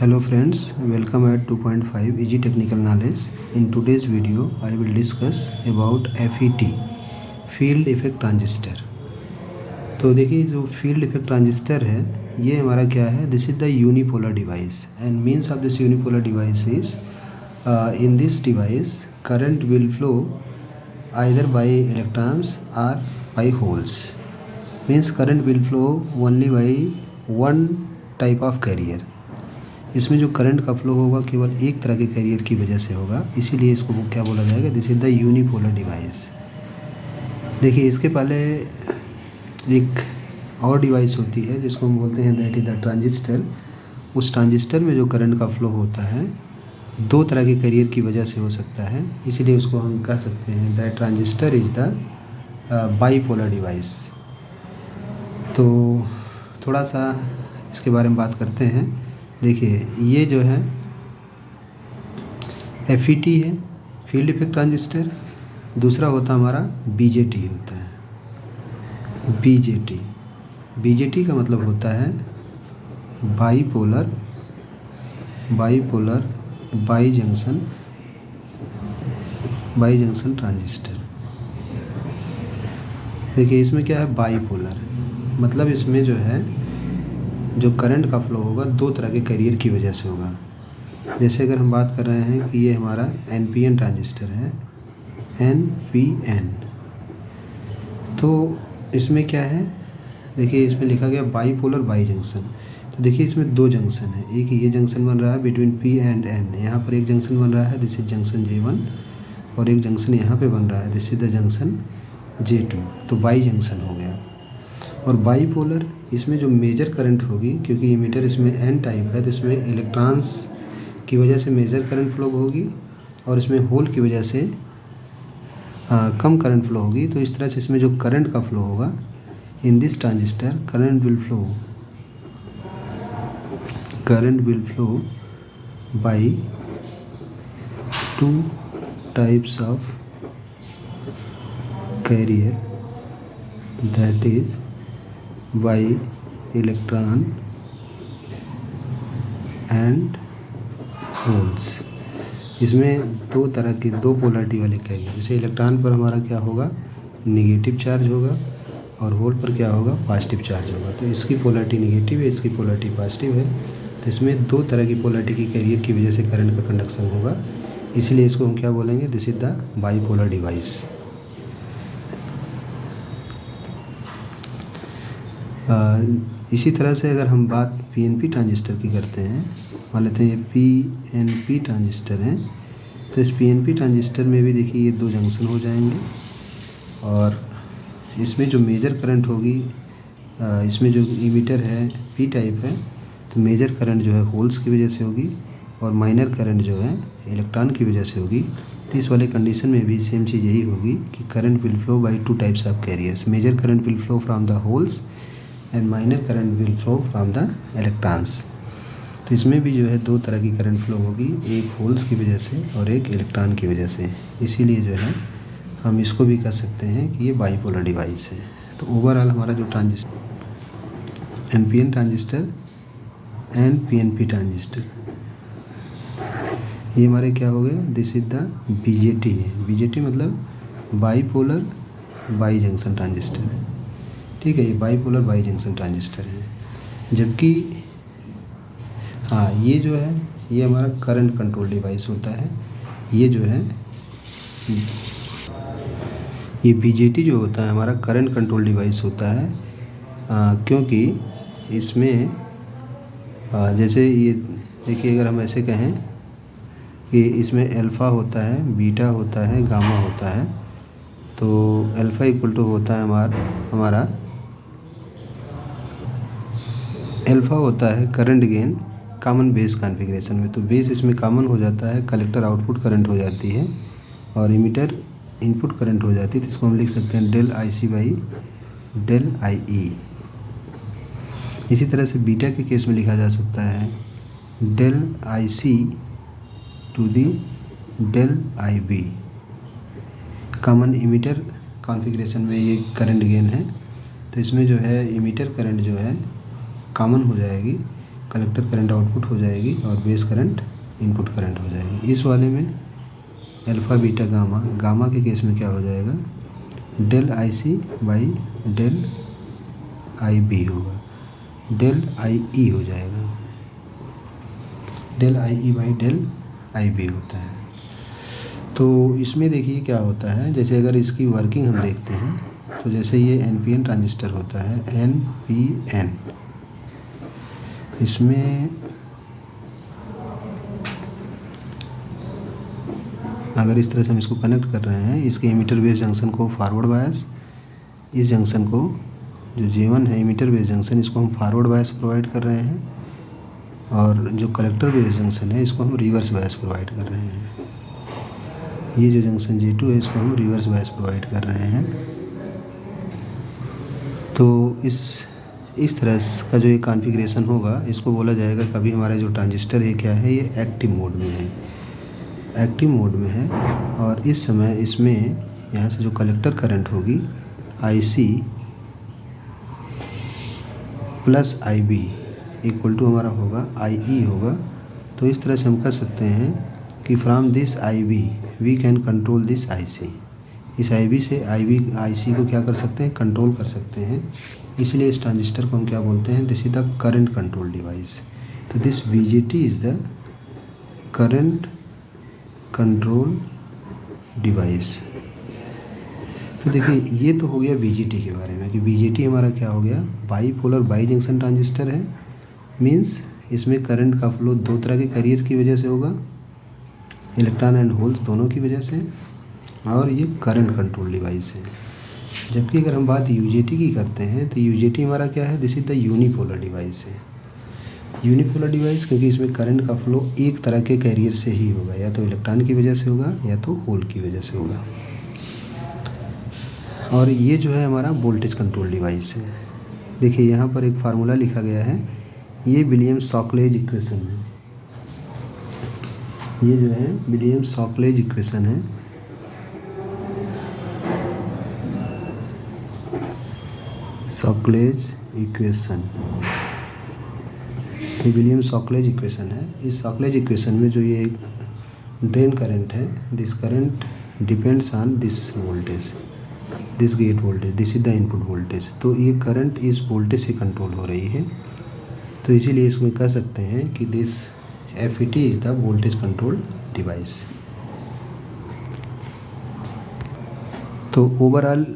Hello friends, welcome at 2.5 Easy Technical Knowledge. In today's video, I will discuss about FET, Field Effect Transistor. तो देखिए जो field effect transistor है ये हमारा क्या है, this is the unipolar device and means of this unipolar device is in this device current will flow either by electrons और by holes. Means current will flow only by one type of carrier. इसमें जो current का flow होगा केवल एक तरह के career की वजह से होगा, इसीलिए इसको क्या बोला जाएगा, this is the unipolar device. देखिए इसके पहले एक और डिवाइस होती है जिसको हम बोलते हैं दैट इज़ द ट्रांजिस्टर. उस ट्रांजिस्टर में जो करंट का फ्लो होता है दो तरह के कैरियर की वजह से हो सकता है, इसीलिए उसको हम कह सकते हैं that transistor is the bipolar device. तो थोड़ा सा इसके बारे में बात करते हैं. देखिए ये जो है FET है, फील्ड इफेक्ट ट्रांजिस्टर. दूसरा होता हमारा BJT होता है. BJT का मतलब होता है बाईपोलर बाई जंक्शन ट्रांजिस्टर. देखिए इसमें क्या है, बाईपोलर मतलब इसमें जो है जो करंट का फ्लो होगा दो तरह के कैरियर की वजह से होगा. जैसे अगर हम बात कर रहे हैं कि ये हमारा NPN ट्रांजिस्टर है, NPN, तो इसमें क्या है, देखिए इसमें लिखा गया बाईपोलर बाई जंक्शन. तो देखिए इसमें दो जंक्शन है, एक ये जंक्शन बन रहा है बिटवीन P एंड N. यहाँ पर एक जंक्शन बन रहा है, दिस इज जंक्शन J1, और एक जंक्शन यहाँ पे बन रहा है, this is the junction J2. तो बाई जंक्शन हो गया. और बाईपोलर इसमें जो मेजर करंट होगी, क्योंकि इमीटर इसमें N टाइप है तो इसमें इलेक्ट्रॉन्स की वजह से मेजर करंट फ्लो होगी और इसमें होल की वजह से कम करंट फ्लो होगी. तो इस तरह से इसमें जो करंट का फ्लो होगा in this transistor current will flow by two types of carrier, that is by electron and holes. इसमें दो तरह के दो पोलरिटी वाले कैरियर, जैसे इलेक्ट्रॉन पर हमारा क्या होगा, निगेटिव चार्ज होगा और होल पर क्या होगा, पॉजिटिव चार्ज होगा. तो इसकी पोलरिटी निगेटिव है, इसकी पोलरिटी पॉजिटिव है. तो इसमें दो तरह की पोलरिटी की कैरियर की वजह से करंट का कंडक्शन होगा, इसलिए इसको हम क्या बोलेंगे, this is the bipolar device. इसी तरह से अगर हम बात PNP ट्रांजिस्टर की करते हैं, मान लेते हैं ये PNP ट्रांजिस्टर है, तो इस PNP ट्रांजिस्टर में भी देखिए ये दो जंक्शन हो जाएंगे और इसमें जो मेजर करंट होगी, इसमें जो इमीटर है P टाइप है, तो मेजर करंट जो है होल्स की वजह से होगी और माइनर करंट जो है इलेक्ट्रॉन की वजह से होगी. तो इस वाले कंडीशन में भी सेम चीज़ यही होगी कि current will flow by two types of carriers. Major current will flow from the holes and minor current will flow from the electrons. तो इसमें भी जो है दो तरह की करंट फ्लो होगी, एक होल्स की वजह से और एक इलेक्ट्रॉन की वजह से. इसीलिए जो है हम इसको भी कह सकते हैं कि ये बाईपोलर डिवाइस है. तो ओवरऑल हमारा जो transistor NPN transistor and PNP transistor, ये हमारे क्या हो गया, दिस इज द BJT है. BJT मतलब बाईपोलर बाई जंक्शन ट्रांजिस्टर है. ठीक है, ये बाईपोलर बाई जंक्शन ट्रांजिस्टर है. जबकि हाँ ये जो है ये हमारा करंट कंट्रोल डिवाइस होता है. ये जो है ये BJT जो होता है हमारा करंट कंट्रोल डिवाइस होता है, क्योंकि इसमें जैसे ये देखिए अगर हम ऐसे कहें कि इसमें अल्फ़ा होता है, बीटा होता है, गामा होता है. तो अल्फ़ा इक्वल टू होता है हमारा अल्फ़ा होता है current gain common base configuration में. तो बेस इसमें कॉमन हो जाता है, कलेक्टर आउटपुट करंट हो जाती है और इमीटर इनपुट करंट हो जाती है. तो इसको हम लिख सकते हैं del IC by del IE. इसी तरह से बीटा के केस में लिखा जा सकता है del IC to the del IB. Common emitter configuration में ये करंट गेन है, तो इसमें जो है इमीटर करंट जो है कॉमन हो जाएगी कलेक्टर करंट आउटपुट हो जाएगी और बेस करंट इनपुट करंट हो जाएगी। इस वाले में अल्फ़ा बीटा गामा, गामा के केस में क्या हो जाएगा, del I C by del I B होगा, डेल आई ई हो जाएगा, del I E by del I B होता है। तो इसमें देखिए क्या होता है, जैसे अगर इसकी वर्किंग हम देखते हैं तो जैसे ये NPN ट्रांजिस्टर होता है, NPN, इसमें अगर इस तरह से हम इसको कनेक्ट कर रहे हैं, इसके इमीटर बेस जंक्शन को फॉरवर्ड बायस, इस जंक्शन को जो J1 है इमीटर बेस जंक्शन, इसको हम फॉरवर्ड बायस प्रोवाइड कर रहे हैं, और जो कलेक्टर बेस जंक्शन है इसको हम रिवर्स बायस प्रोवाइड कर रहे हैं। ये जो जंक्शन J2 है इसको हम रिवर्स बायस प्रोवाइड कर रहे हैं। तो इस तरह का जो ये कॉन्फ़िगरेशन होगा इसको बोला जाएगा, कभी हमारा जो ट्रांजिस्टर है क्या है, ये एक्टिव मोड में है, एक्टिव मोड में है। और इस समय इसमें यहाँ से जो कलेक्टर करंट होगी IC plus IB equal to हमारा होगा IE होगा। तो इस तरह से हम कह सकते हैं कि from this IB we can control this IC। इस IB से IC को क्या कर सकते हैं, कंट्रोल कर सकते हैं। इसलिए इस ट्रांजिस्टर को हम क्या बोलते हैं, this is the current control device. तो this BJT is the current control device. तो देखिए ये तो हो गया BJT के बारे में कि BJT हमारा क्या हो गया, बाईपोलर बाई जंक्शन ट्रांजिस्टर है। मीन्स इसमें करंट का फ्लो दो तरह के कैरियर की वजह से होगा, इलेक्ट्रॉन एंड होल्स दोनों की वजह से, और ये करंट कंट्रोल डिवाइस है। जबकि अगर हम बात UJT की करते हैं तो UJT हमारा क्या है, this is the unipolar device है। यूनिपोलर डिवाइस क्योंकि इसमें करंट का फ्लो एक तरह के कैरियर से ही होगा, या तो इलेक्ट्रॉन की वजह से होगा या तो होल की वजह से होगा। और ये जो है हमारा वोल्टेज कंट्रोल डिवाइस है। देखिए यहाँ पर एक फार्मूला लिखा गया है, ये विलियम्स सॉकलेज इक्वेशन है, ये जो है विलियम्स सॉकलेज इक्वेशन है। सॉकलेज इक्वेशन, ये विलियम सॉकलेज इक्वेशन है। इस सॉकलेज इक्वेशन में जो ये ड्रेन करंट है, this current depends on this voltage, this gate voltage, this is the input voltage. तो ये करंट इस वोल्टेज से कंट्रोल हो रही है। तो इसीलिए इसमें कह सकते हैं कि this FET is the voltage control device. तो ओवरऑल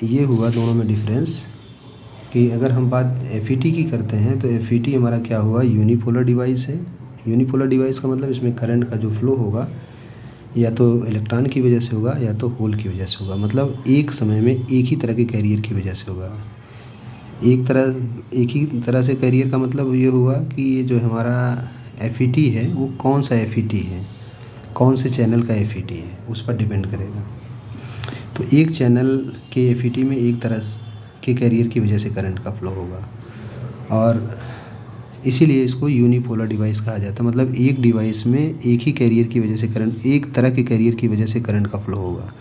ये हुआ दोनों में डिफरेंस कि अगर हम बात FET की करते हैं तो FET हमारा क्या हुआ, यूनिपोलर डिवाइस है। यूनिपोलर डिवाइस का मतलब इसमें करंट का जो फ्लो होगा या तो इलेक्ट्रॉन की वजह से होगा या तो होल की वजह से होगा, मतलब एक समय में एक ही तरह के कैरियर की वजह से होगा। एक ही तरह से कैरियर का मतलब ये हुआ कि ये जो हमारा FET है वो कौन सा FET है, कौन से चैनल का FET है, उस पर डिपेंड करेगा। तो एक चैनल के FET में एक तरह के कैरियर की वजह से करंट का फ्लो होगा, और इसीलिए इसको यूनिपोलर डिवाइस कहा जाता है। मतलब एक डिवाइस में एक ही कैरियर की वजह से करंट, एक तरह के कैरियर की वजह से करंट का फ्लो होगा।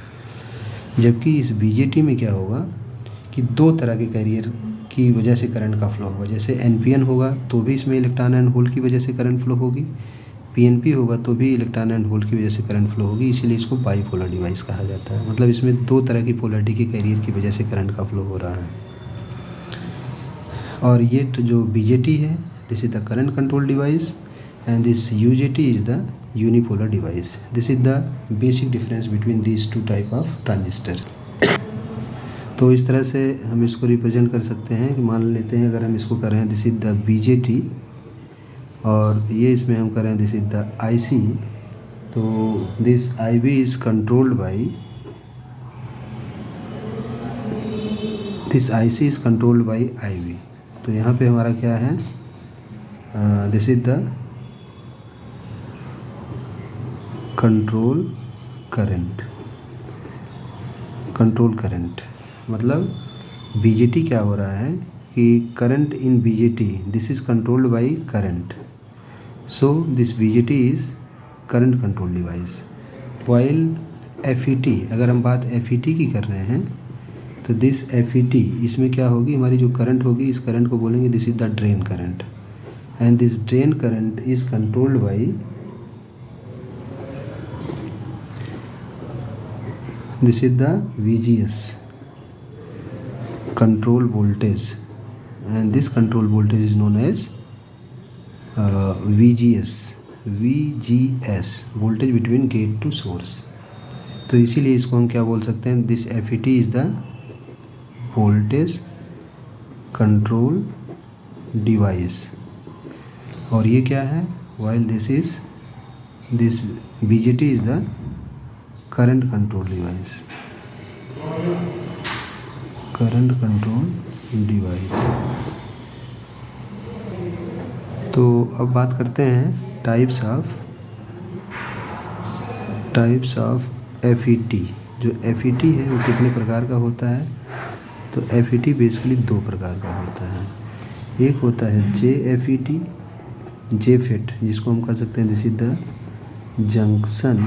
जबकि इस BJT में क्या होगा कि दो तरह के कैरियर की वजह से करंट का फ्लो होगा। जैसे NPN होगा तो भी इसमें इलेक्ट्रॉन एंड होल की वजह से करंट फ्लो होगी, PNP होगा तो भी इलेक्ट्रॉन एंड होल की वजह से करंट फ्लो होगी। इसीलिए इसको बाईपोलर डिवाइस कहा जाता है। मतलब इसमें दो तरह की पोलरिटी के कैरियर की वजह से करंट का फ्लो हो रहा है। और ये तो जो BJT है, this is the current control device, and this UJT is the unipolar device. This is the basic difference between this two type of transistor. तो इस तरह से हम इसको रिप्रेजेंट कर सकते हैं कि मान लेते हैं अगर हम इसको कर रहे हैं दिस इज द BJT, और ये इसमें हम कर रहे हैं दिस इज द IC, तो this IB is controlled by, this IC is controlled by IB। तो यहाँ पे हमारा क्या है, this is the control current, control current. मतलब BJT क्या हो रहा है कि current in BJT this is controlled by current, so this BJT is current control device. While FET, अगर हम बात FET की कर रहे हैं तो दिस FET, इसमें क्या होगी, हमारी जो करंट होगी इस करंट को बोलेंगे this is the drain current, and this drain current is controlled by this is the VGS, control voltage, and this control voltage is known as VGS, voltage between gate to source। तो इसीलिए इसको हम क्या बोल सकते हैं, this FET is the voltage control device. और ये क्या है, while this BJT is the current control device, current control device. तो अब बात करते हैं टाइप्स ऑफ FET। जो FET है वो कितने प्रकार का होता है, तो FET बेसिकली दो प्रकार का होता है। एक होता है JFET, जिसको हम कह सकते हैं this is the junction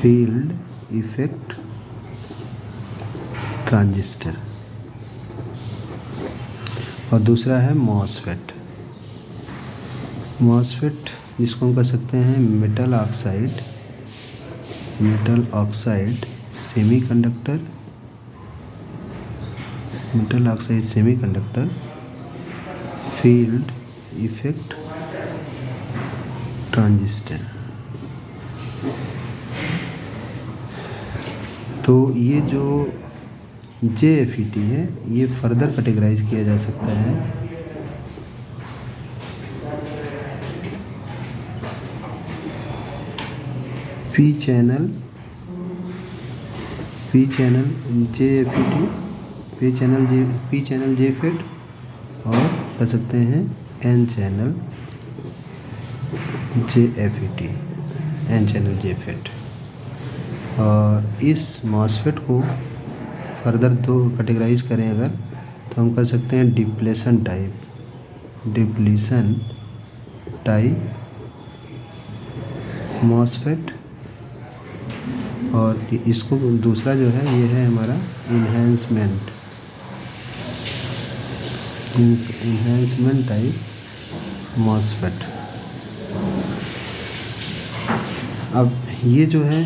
field effect transistor, और दूसरा है MOSFET, जिसको हम कह सकते हैं metal oxide semiconductor field effect transistor. तो ये जो JFET है ये फर्दर कैटेगराइज किया जा सकता है पी चैनल JFET, और कह सकते हैं N चैनल JFET। और इस MOSFET को फर्दर दो कैटेगराइज करें अगर, तो हम कह सकते हैं डिप्लेशन टाइप MOSFET, और इसको दूसरा जो है ये है हमारा इन्हेंसमेंट टाइप MOSFET। अब ये जो है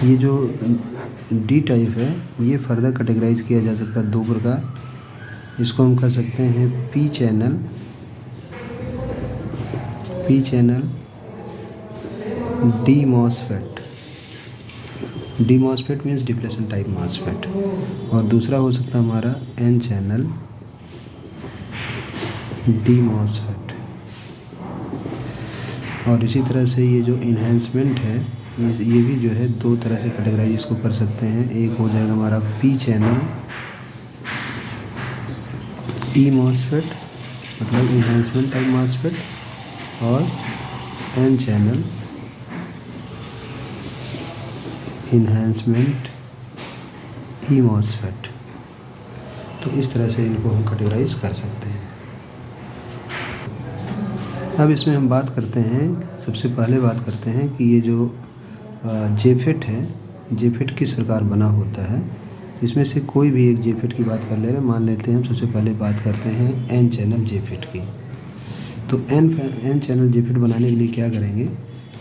ये जो D टाइप है ये फर्दर कैटेगराइज किया जा सकता है दो प्रकार। इसको हम कह सकते हैं P channel D MOSFET means depletion type MOSFET, और दूसरा हो सकता है हमारा N चैनल D MOSFET। और इसी तरह से ये जो इन्हेंसमेंट है ये भी जो है दो तरह से कैटेगराइज इसको कर सकते हैं। एक हो जाएगा हमारा पी चैनल T MOSFET, मतलब इन्हेंसमेंट टाइप MOSFET, और N channel enhancement E MOSFET। तो इस तरह से इनको हम कैटेगराइज कर सकते हैं। अब इसमें हम बात करते हैं, सबसे पहले बात करते हैं कि ये जो JFET है, JFET किस प्रकार बना होता है। इसमें से कोई भी एक JFET की बात कर ले रहे हैं, मान लेते हैं हम सबसे पहले बात करते हैं N चैनल JFET की। तो N चैनल JFET बनाने के लिए क्या करेंगे,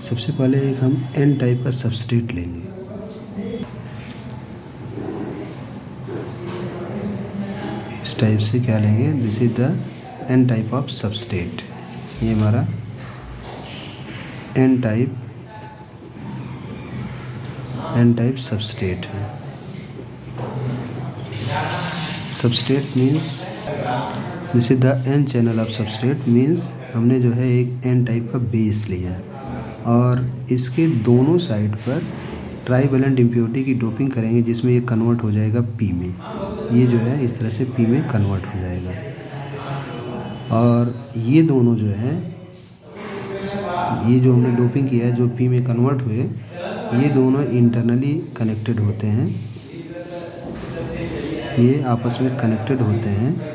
सबसे पहले एक हम N टाइप का सबस्ट्रेट लेंगे। इस टाइप से क्या लेंगे, this is the N type of substrate. ये हमारा N टाइप सबस्ट्रेट है। Substrate means this is the N channel of substrate means हमने जो है एक N टाइप का बेस लिया और इसके दोनों साइड पर ट्राईवैलेंट इम्प्योरिटी की डोपिंग करेंगे, जिसमें ये कन्वर्ट हो जाएगा P में। ये जो है इस तरह से P में कन्वर्ट हो जाएगा। और ये दोनों जो है, ये जो हमने डोपिंग किया है जो P में कन्वर्ट हुए, ये दोनों इंटरनली कनेक्टेड होते हैं, ये आपस में कनेक्टेड होते हैं।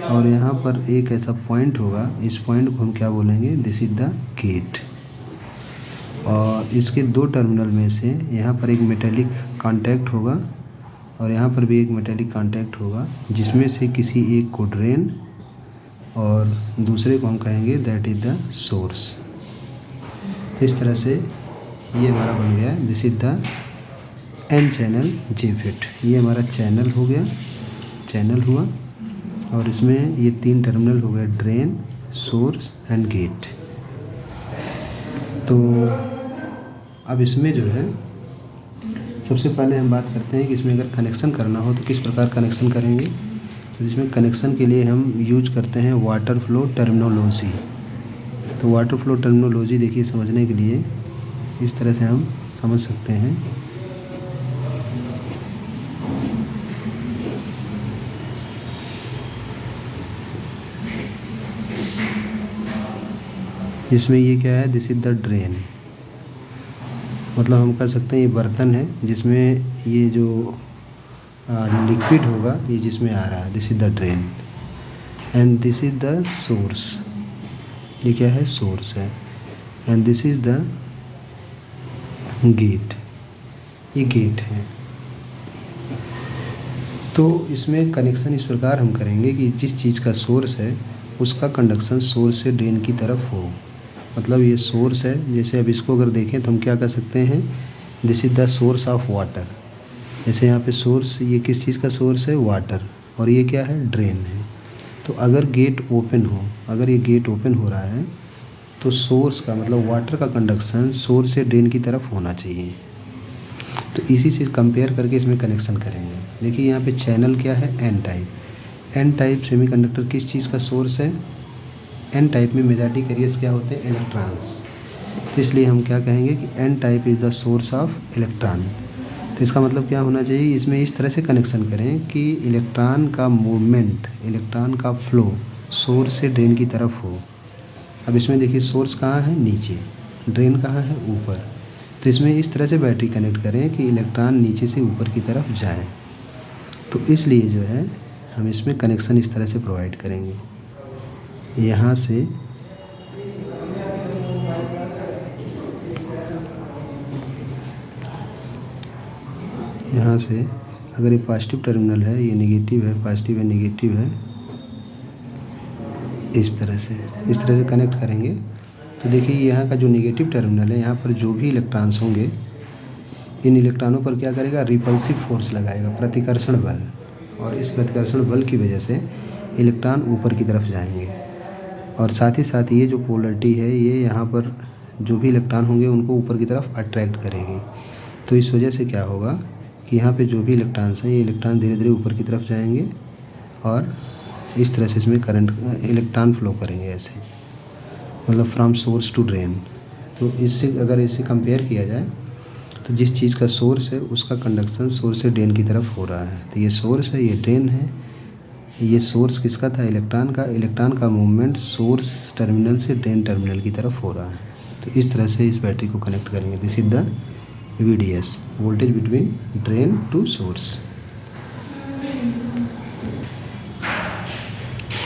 और यहाँ पर एक ऐसा पॉइंट होगा, इस पॉइंट को हम क्या बोलेंगे, दिस इज द गेट। और इसके दो टर्मिनल में से यहाँ पर एक मेटेलिक कांटेक्ट होगा और यहाँ पर भी एक मेटेलिक कांटेक्ट होगा, जिसमें से किसी एक को ड्रेन और दूसरे को हम कहेंगे दैट इज़ द सोर्स। इस तरह से ये हमारा बन गया, this is the N channel JFET. ये हमारा चैनल हो गया, चैनल हुआ, और इसमें ये तीन टर्मिनल हो गए, ड्रेन, सोर्स एंड गेट। तो अब इसमें जो है सबसे पहले हम बात करते हैं कि इसमें अगर कनेक्शन करना हो तो किस प्रकार कनेक्शन करेंगे। तो इसमें कनेक्शन के लिए हम यूज करते हैं वाटर फ्लो टर्मिनोलॉजी। तो वाटर फ्लो टर्मिनोलॉजी देखिए, समझने के लिए इस तरह से हम समझ सकते हैं। जिसमें ये क्या है, दिस इज़ द ड्रेन। मतलब हम कह सकते हैं ये बर्तन है जिसमें ये जो लिक्विड होगा ये जिसमें आ रहा है, this is the drain. And this is the source, ये क्या है, सोर्स है। And this is the gate, ये गेट है। तो इसमें कनेक्शन इस प्रकार हम करेंगे कि जिस चीज़ का सोर्स है उसका कंडक्शन सोर्स से ड्रेन की तरफ हो। मतलब ये सोर्स है, जैसे अब इसको अगर देखें तो हम क्या कर सकते हैं, this is the source of water. जैसे यहाँ पे सोर्स, ये किस चीज़ का सोर्स है, वाटर, और ये क्या है, ड्रेन है। तो अगर गेट ओपन हो, अगर ये गेट ओपन हो रहा है तो सोर्स का मतलब वाटर का कंडक्शन सोर्स से ड्रेन की तरफ होना चाहिए। तो इसी से कंपेयर करके इसमें कनेक्शन करेंगे। देखिए यहाँ पे चैनल क्या है, N type. N type semiconductor किस चीज़ का सोर्स है, एन टाइप में मेजॉरिटी कैरियर्स क्या होते हैं, इलेक्ट्रॉन्स। तो इसलिए हम क्या कहेंगे कि N type is the source of electron. तो इसका मतलब क्या होना चाहिए, इसमें इस तरह से कनेक्शन करें कि इलेक्ट्रॉन का मूवमेंट, इलेक्ट्रॉन का फ्लो सोर्स से ड्रेन की तरफ हो। अब इसमें देखिए सोर्स कहाँ है, नीचे, ड्रेन कहाँ है, ऊपर। तो इसमें इस तरह से बैटरी कनेक्ट करें कि इलेक्ट्रॉन नीचे से ऊपर की तरफ जाए। तो इसलिए जो है हम इसमें कनेक्शन इस तरह से प्रोवाइड करेंगे। यहाँ से अगर ये पॉजिटिव टर्मिनल है, ये नेगेटिव है, पॉजिटिव है, नेगेटिव है, इस तरह से कनेक्ट करेंगे। तो देखिए यहाँ का जो नेगेटिव टर्मिनल है, यहाँ पर जो भी इलेक्ट्रॉन्स होंगे, इन इलेक्ट्रॉनों पर क्या करेगा, रिपल्सिव फोर्स लगाएगा, प्रतिकर्षण बल। और इस प्रतिकर्षण बल की वजह से इलेक्ट्रॉन ऊपर की तरफ जाएंगे। और साथ ही साथ ये जो पोलरिटी है, ये यहाँ पर जो भी इलेक्ट्रॉन होंगे उनको ऊपर की तरफ अट्रैक्ट करेगी। तो इस वजह से क्या होगा कि यहाँ पे जो भी इलेक्ट्रॉन्स हैं, ये इलेक्ट्रॉन धीरे धीरे ऊपर की तरफ जाएंगे और इस तरह से इसमें करंट, इलेक्ट्रॉन फ्लो करेंगे ऐसे, मतलब फ्रॉम सोर्स टू ड्रेन। तो इससे अगर इसे कंपेयर किया जाए तो जिस चीज़ का सोर्स है उसका कंडक्शन सोर्स से ड्रेन की तरफ हो रहा है। तो ये सोर्स है, ये ड्रेन है। ये सोर्स किसका था, इलेक्ट्रॉन का। इलेक्ट्रॉन का मूवमेंट सोर्स टर्मिनल से ड्रेन टर्मिनल की तरफ हो रहा है। तो इस तरह से इस बैटरी को कनेक्ट करेंगे। This is the VDS, voltage between drain to source.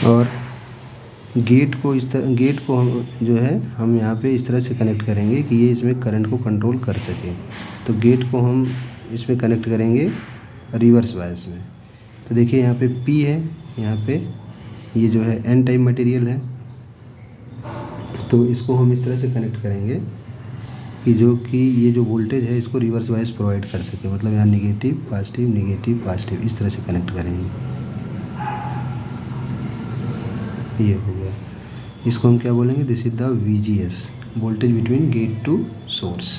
और गेट को हम जो है हम यहाँ पे इस तरह से कनेक्ट करेंगे कि ये इसमें करंट को कंट्रोल कर सके। तो गेट को हम इसमें कनेक्ट करेंगे रिवर्स बायस में। तो देखिए यहाँ पे P है, यहाँ पे ये जो है N टाइप मटेरियल है। तो इसको हम इस तरह से कनेक्ट करेंगे कि ये जो वोल्टेज है इसको रिवर्स बायस प्रोवाइड कर सके। मतलब यहाँ नेगेटिव पॉजिटिव, नेगेटिव पॉजिटिव, इस तरह से कनेक्ट करेंगे। ये हो गया। इसको हम क्या बोलेंगे, this is the VGS, voltage between gate to source.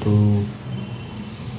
तो